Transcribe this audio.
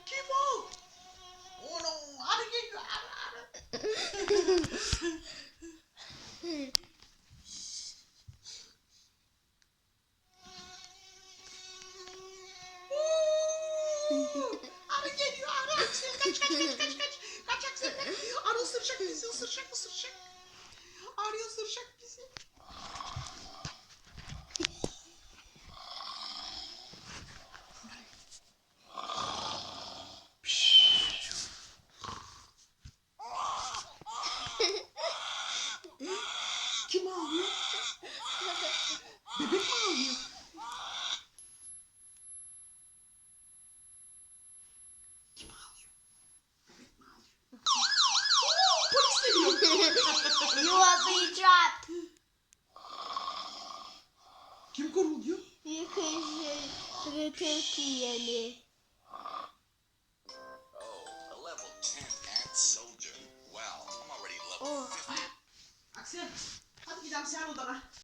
Kim o? Oğlum hadi gel. Arı geliyor, arı Aksel, kaç. Kaç Aksel, kaç. Arı ısıracak bizi, ısıracak. Arı ısıracak bizi. Kim ağlıyor? Bebek mi ağlıyor? Kim ağlıyor? Bebek mi ağlıyor? Polis geliyor. You will be trapped. Kim koruluyor? You can Türkiye'li. Oh, a level 10 ant soldier. Wow, I'm already level Oh. 50. Aksel, hadi gidelim sen odana.